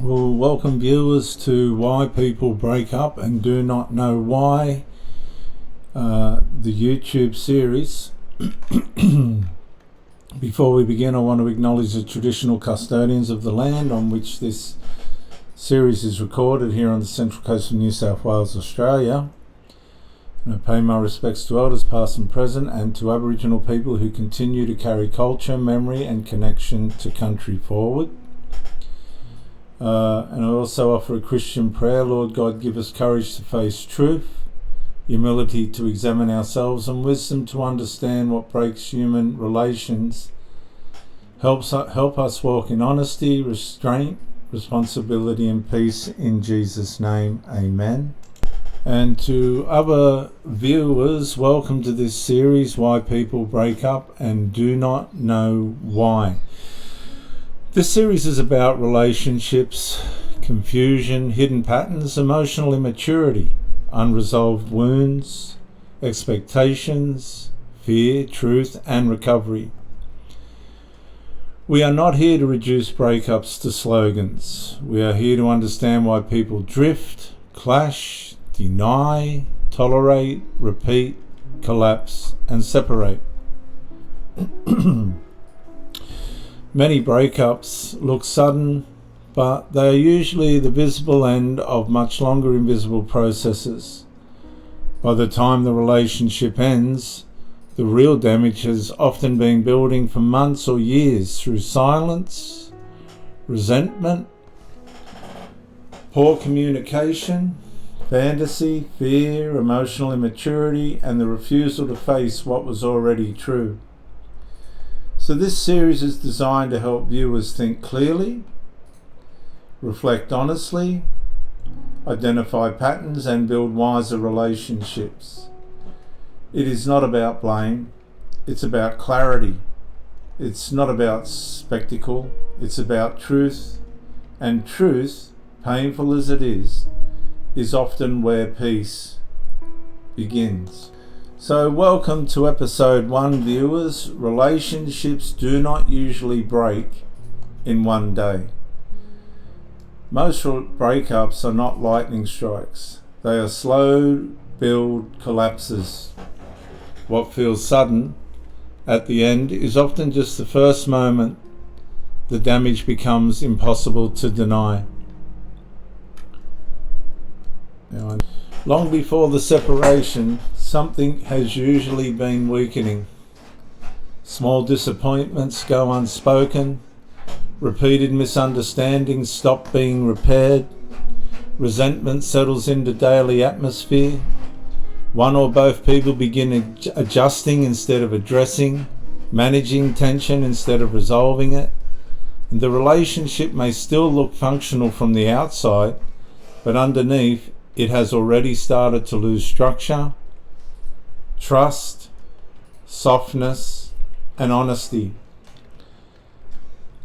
Well, welcome viewers to Why People Break Up and Do Not Know Why, the YouTube series. Before we begin, I want to acknowledge the traditional custodians of the land on which this series is recorded here on the central coast of New South Wales, Australia. And I pay my respects to elders past and present and to Aboriginal people who continue to carry culture, memory and connection to country forward. And I also offer a Christian prayer. Lord God, give us courage to face truth, humility to examine ourselves, and wisdom to understand what breaks human relations. Help us walk in honesty, restraint, responsibility and peace in Jesus' name. Amen. And to other viewers, welcome to this series, Why People Break Up and Do Not Know Why. This series is about relationships, confusion, hidden patterns, emotional immaturity, unresolved wounds, expectations, fear, truth, and recovery. We are not here to reduce breakups to slogans. We are here to understand why people drift, clash, deny, tolerate, repeat, collapse, and separate. Many breakups look sudden, but they are usually the visible end of much longer invisible processes. By the time the relationship ends, the real damage has often been building for months or years through silence, resentment, poor communication, fantasy, fear, emotional immaturity, and the refusal to face what was already true. So this series is designed to help viewers think clearly, reflect honestly, identify patterns and build wiser relationships. It is not about blame, it's about clarity. It's not about spectacle, it's about truth. And truth, painful as it is often where peace begins. So welcome to episode 1, viewers. Relationships do not usually break in one day. Most breakups are not lightning strikes. They are slow build collapses. What feels sudden at the end is often just the first moment the damage becomes impossible to deny. Long before the separation, something has usually been weakening. Small disappointments go unspoken, repeated misunderstandings stop being repaired, resentment settles into daily atmosphere, one or both people begin adjusting instead of addressing, managing tension instead of resolving it, and the relationship may still look functional from the outside, but underneath it has already started to lose structure, trust, softness, and honesty.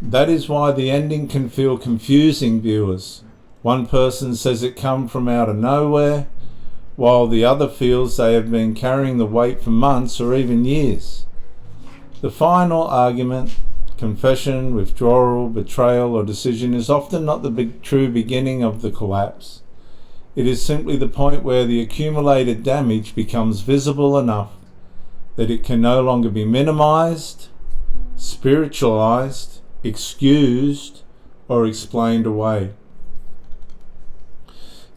That is why the ending can feel confusing, viewers. One person says it came from out of nowhere, while the other feels they have been carrying the weight for months or even years. The final argument, confession, withdrawal, betrayal, or decision is often not the true beginning of the collapse. It is simply the point where the accumulated damage becomes visible enough that it can no longer be minimized, spiritualized, excused, or explained away.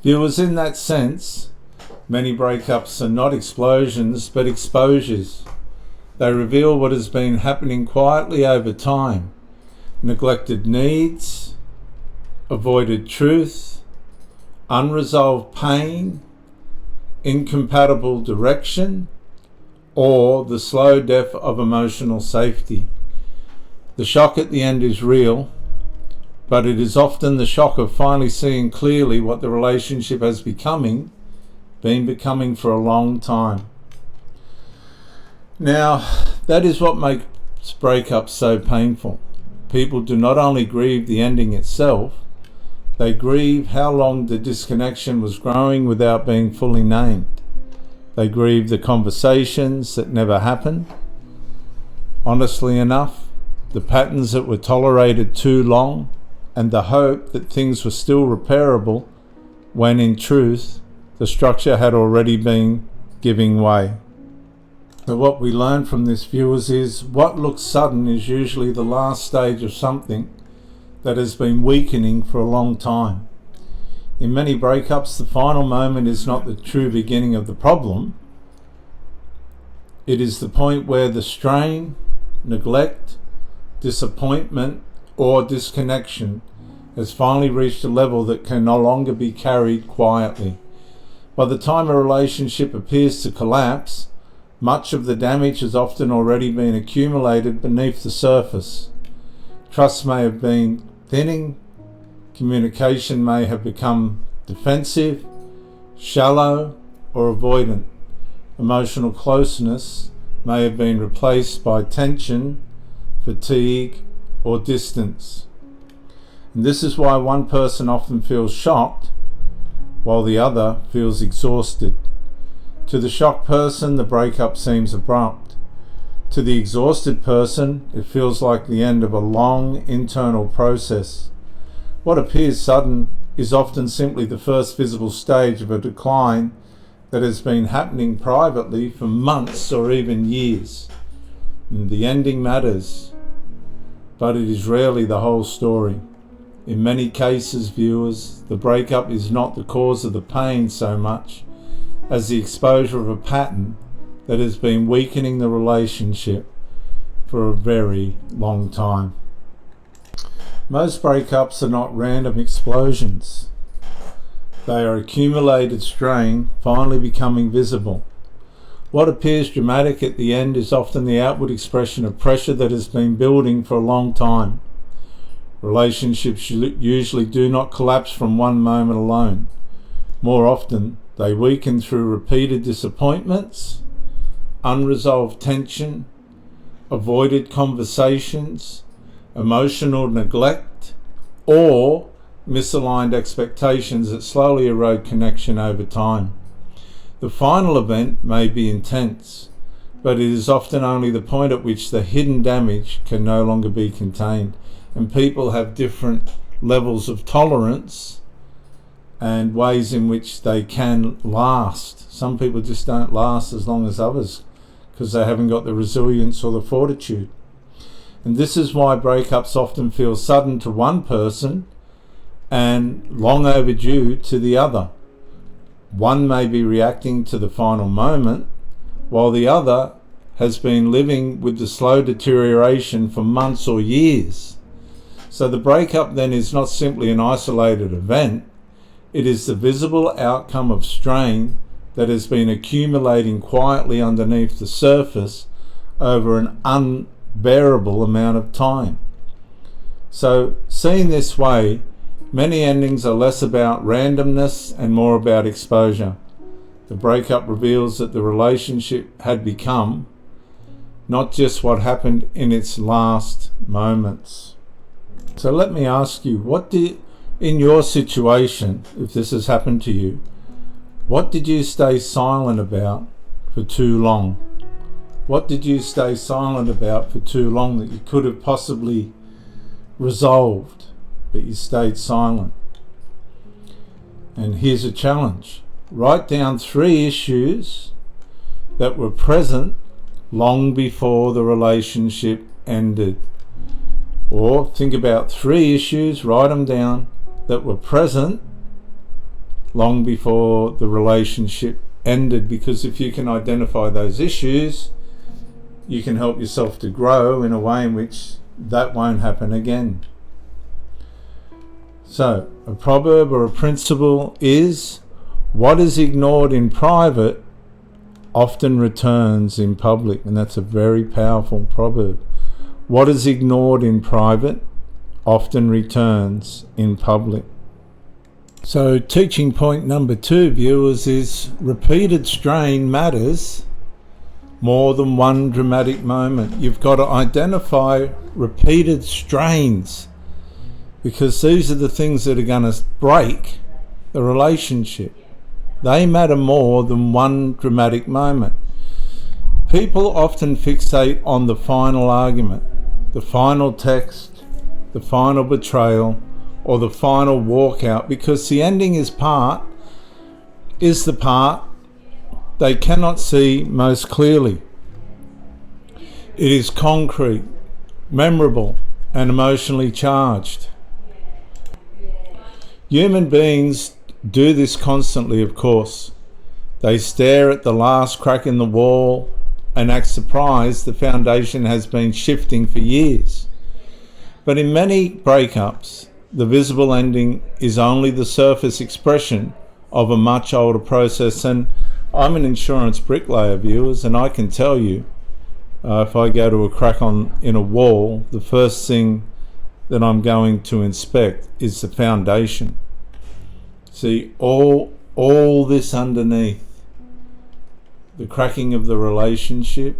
Viewers, in that sense, many breakups are not explosions but exposures. They reveal what has been happening quietly over time: neglected needs, avoided truth, unresolved pain, incompatible direction, or the slow death of emotional safety. The shock at the end is real, but it is often the shock of finally seeing clearly what the relationship has been becoming for a long time. Now, that is what makes breakups so painful. People do not only grieve the ending itself, they grieve how long the disconnection was growing without being fully named. They grieve the conversations that never happened. Honestly enough, the patterns that were tolerated too long, and the hope that things were still repairable, when in truth the structure had already been giving way. So what we learn from this, viewers, is what looks sudden is usually the last stage of something that has been weakening for a long time. In many breakups, the final moment is not the true beginning of the problem. It is the point where the strain, neglect, disappointment, or disconnection has finally reached a level that can no longer be carried quietly. By the time a relationship appears to collapse, much of the damage has often already been accumulated beneath the surface. Trust may have been thinning, communication may have become defensive, shallow, or avoidant. Emotional closeness may have been replaced by tension, fatigue, or distance. And this is why one person often feels shocked while the other feels exhausted. To the shocked person, the breakup seems abrupt. To the exhausted person, it feels like the end of a long internal process. What appears sudden is often simply the first visible stage of a decline that has been happening privately for months or even years. And the ending matters, but it is rarely the whole story. In many cases, viewers, the breakup is not the cause of the pain so much as the exposure of a pattern that has been weakening the relationship for a very long time. Most breakups are not random explosions. They are accumulated strain finally becoming visible. What appears dramatic at the end is often the outward expression of pressure that has been building for a long time. Relationships usually do not collapse from one moment alone. More often, they weaken through repeated disappointments, unresolved tension, avoided conversations, emotional neglect, or misaligned expectations that slowly erode connection over time. The final event may be intense, but it is often only the point at which the hidden damage can no longer be contained, and people have different levels of tolerance and ways in which they can last. Some people just don't last as long as others because they haven't got the resilience or the fortitude. And this is why breakups often feel sudden to one person and long overdue to the other. One may be reacting to the final moment, while the other has been living with the slow deterioration for months or years. So the breakup then is not simply an isolated event. It is the visible outcome of strain that has been accumulating quietly underneath the surface over an unbearable amount of time. So, seen this way, many endings are less about randomness and more about exposure. The breakup reveals that the relationship had become not just what happened in its last moments. So let me ask you, in your situation, if this has happened to you, what did you stay silent about for too long? What did you stay silent about for too long that you could have possibly resolved, but you stayed silent? And here's a challenge. Write down 3 issues that were present long before the relationship ended. Or think about 3 issues, write them down, that were present long before the relationship ended, because if you can identify those issues, you can help yourself to grow in a way in which that won't happen again. So, a proverb or a principle is, what is ignored in private often returns in public. And that's a very powerful proverb. What is ignored in private often returns in public. So teaching point number 2, viewers, is repeated strain matters more than one dramatic moment. You've got to identify repeated strains, because these are the things that are going to break the relationship. They matter more than one dramatic moment. People often fixate on the final argument, the final text, the final betrayal, or the final walkout, because the ending is the part they cannot see most clearly. It is concrete, memorable, and emotionally charged. Human beings do this constantly, of course. They stare at the last crack in the wall and act surprised the foundation has been shifting for years. But in many breakups, the visible ending is only the surface expression of a much older process. And I'm an insurance bricklayer, viewers, and I can tell you, if I go to a crack in a wall, the first thing that I'm going to inspect is the foundation. See, all this underneath, the cracking of the relationship,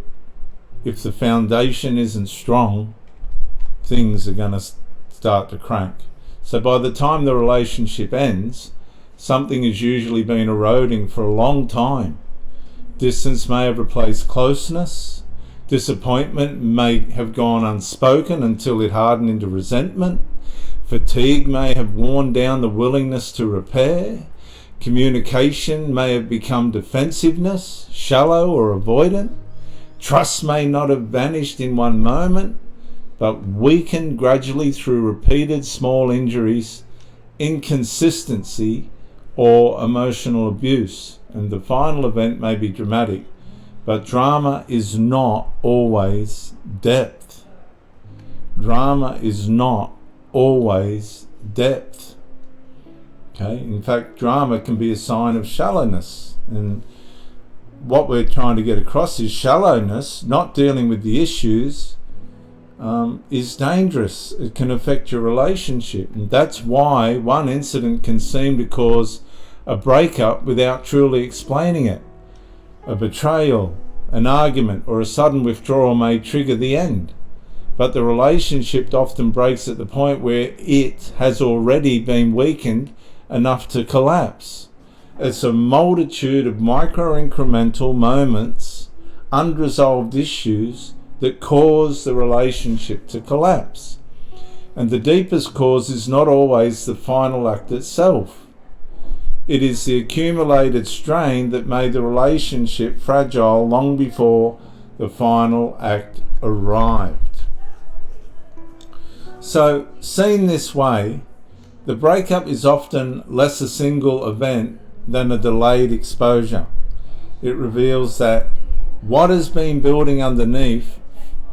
if the foundation isn't strong, things are going to start to crack. So by the time the relationship ends, something has usually been eroding for a long time. Distance may have replaced closeness. Disappointment may have gone unspoken until it hardened into resentment. Fatigue may have worn down the willingness to repair. Communication may have become defensiveness, shallow or avoidant. Trust may not have vanished in one moment, but weakened gradually through repeated small injuries, inconsistency, or emotional abuse. And the final event may be dramatic, but drama is not always depth. Drama is not always depth. Okay? In fact, drama can be a sign of shallowness. And what we're trying to get across is shallowness, not dealing with the issues, is dangerous. It can affect your relationship. And that's why one incident can seem to cause a breakup without truly explaining it. A betrayal, an argument, or a sudden withdrawal may trigger the end. But the relationship often breaks at the point where it has already been weakened enough to collapse. It's a multitude of micro-incremental moments, unresolved issues that cause the relationship to collapse. And the deepest cause is not always the final act itself. It is the accumulated strain that made the relationship fragile long before the final act arrived. So, seen this way, the breakup is often less a single event than a delayed exposure. It reveals that what has been building underneath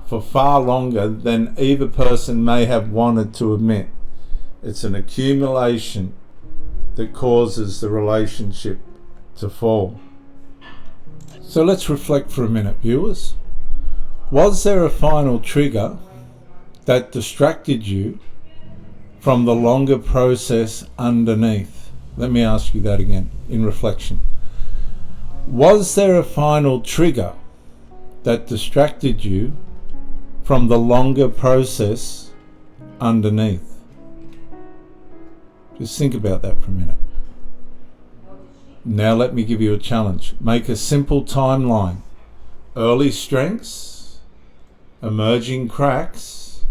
for far longer than either person may have wanted to admit. It's an accumulation that causes the relationship to fall. So let's reflect for a minute, viewers. Was there a final trigger that distracted you from the longer process underneath? Let me ask you that again in reflection. Was there a final trigger that distracted you from the longer process underneath? Just think about that for a minute. Now let me give you a challenge. Make a simple timeline. Early strengths, emerging cracks,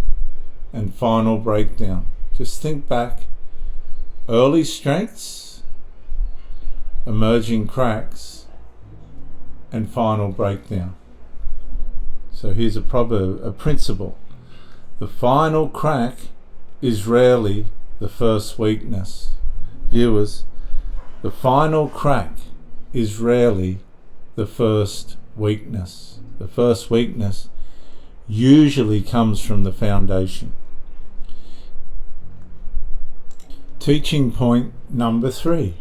and final breakdown. Just think back. Early strengths, emerging cracks, and final breakdown. So here's a proverb, a principle. The final crack is rarely the first weakness. Viewers, the final crack is rarely the first weakness. The first weakness usually comes from the foundation. Teaching point number 3.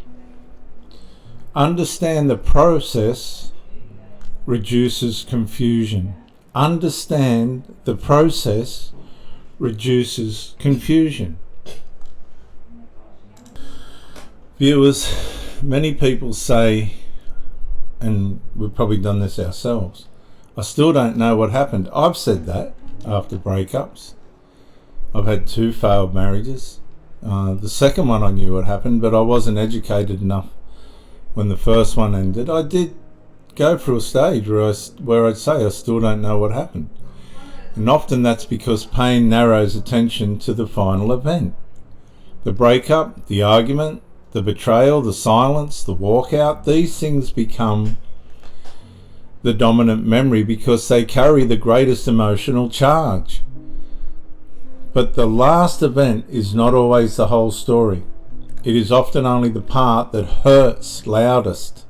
Understand the process reduces confusion. Understand the process reduces confusion. Viewers, many people say, and we've probably done this ourselves, I still don't know what happened. I've said that after breakups. I've had 2 failed marriages. The second one I knew what happened, but I wasn't educated enough when the first one ended. I did go through a stage where I'd say I still don't know what happened. And often that's because pain narrows attention to the final event. The breakup, the argument, the betrayal, the silence, the walkout, these things become the dominant memory because they carry the greatest emotional charge. But the last event is not always the whole story. It is often only the part that hurts loudest.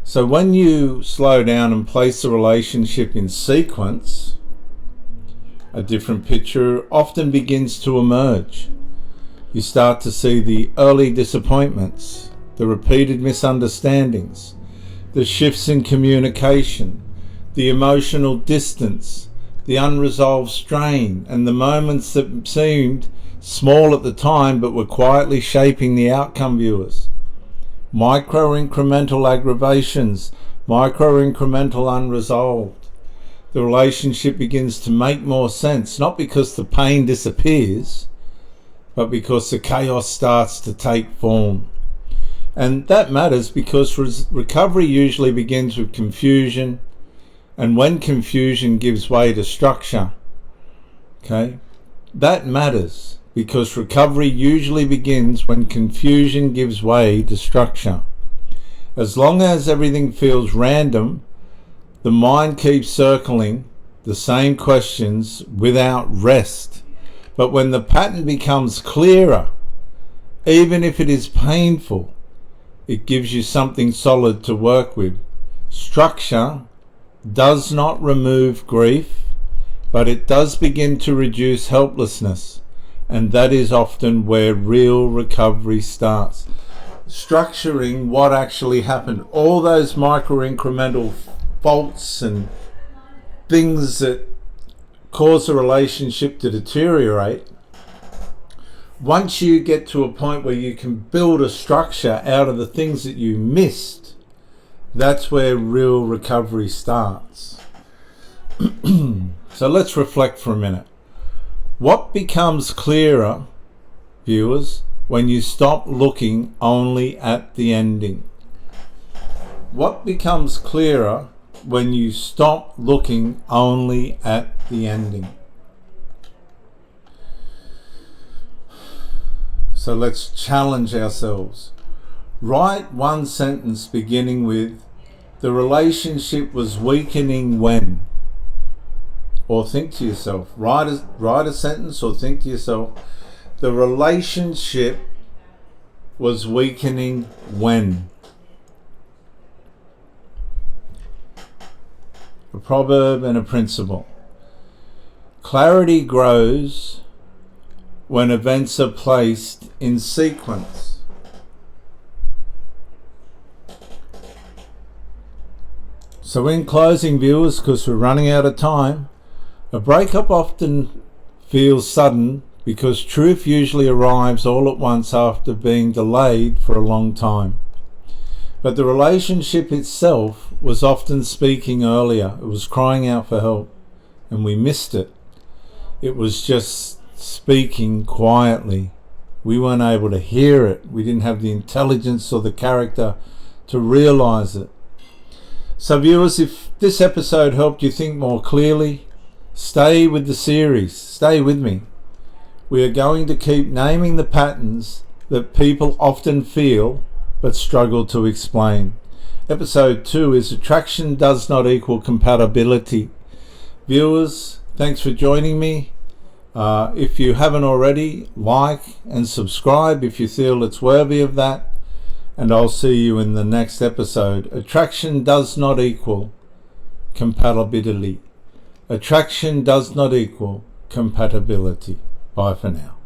So when you slow down and place the relationship in sequence, a different picture often begins to emerge. You start to see the early disappointments, the repeated misunderstandings, the shifts in communication, the emotional distance, the unresolved strain, and the moments that seemed small at the time but were quietly shaping the outcome, viewers. Micro-incremental aggravations, micro-incremental unresolved. The relationship begins to make more sense, not because the pain disappears, but because the chaos starts to take form. And that matters because recovery usually begins with confusion, and when confusion gives way to structure, okay, that matters because recovery usually begins when confusion gives way to structure. As long as everything feels random, the mind keeps circling the same questions without rest. But when the pattern becomes clearer, even if it is painful, it gives you something solid to work with. Structure does not remove grief, but it does begin to reduce helplessness, and that is often where real recovery starts. Structuring what actually happened, all those micro-incremental faults and things that cause a relationship to deteriorate. Once you get to a point where you can build a structure out of the things that you missed, that's where real recovery starts. So let's reflect for a minute. What becomes clearer, viewers, when you stop looking only at the ending? What becomes clearer when you stop looking only at the ending? So let's challenge ourselves. Write one sentence beginning with, "The relationship was weakening when." Or think to yourself, write a sentence or think to yourself, "The relationship was weakening when." A proverb and a principle. Clarity grows when events are placed in sequence. So in closing, viewers, because we're running out of time, a breakup often feels sudden because truth usually arrives all at once after being delayed for a long time. But the relationship itself was often speaking earlier. It was crying out for help, and we missed it. It was just speaking quietly. We weren't able to hear it. We didn't have the intelligence or the character to realize it. So viewers, if this episode helped you think more clearly, stay with the series. Stay with me. We are going to keep naming the patterns that people often feel but struggle to explain. Episode 2 is Attraction Does Not Equal Compatibility. Viewers, thanks for joining me. If you haven't already, like and subscribe if you feel it's worthy of that. And I'll see you in the next episode. Attraction does not equal compatibility. Attraction does not equal compatibility. Bye for now.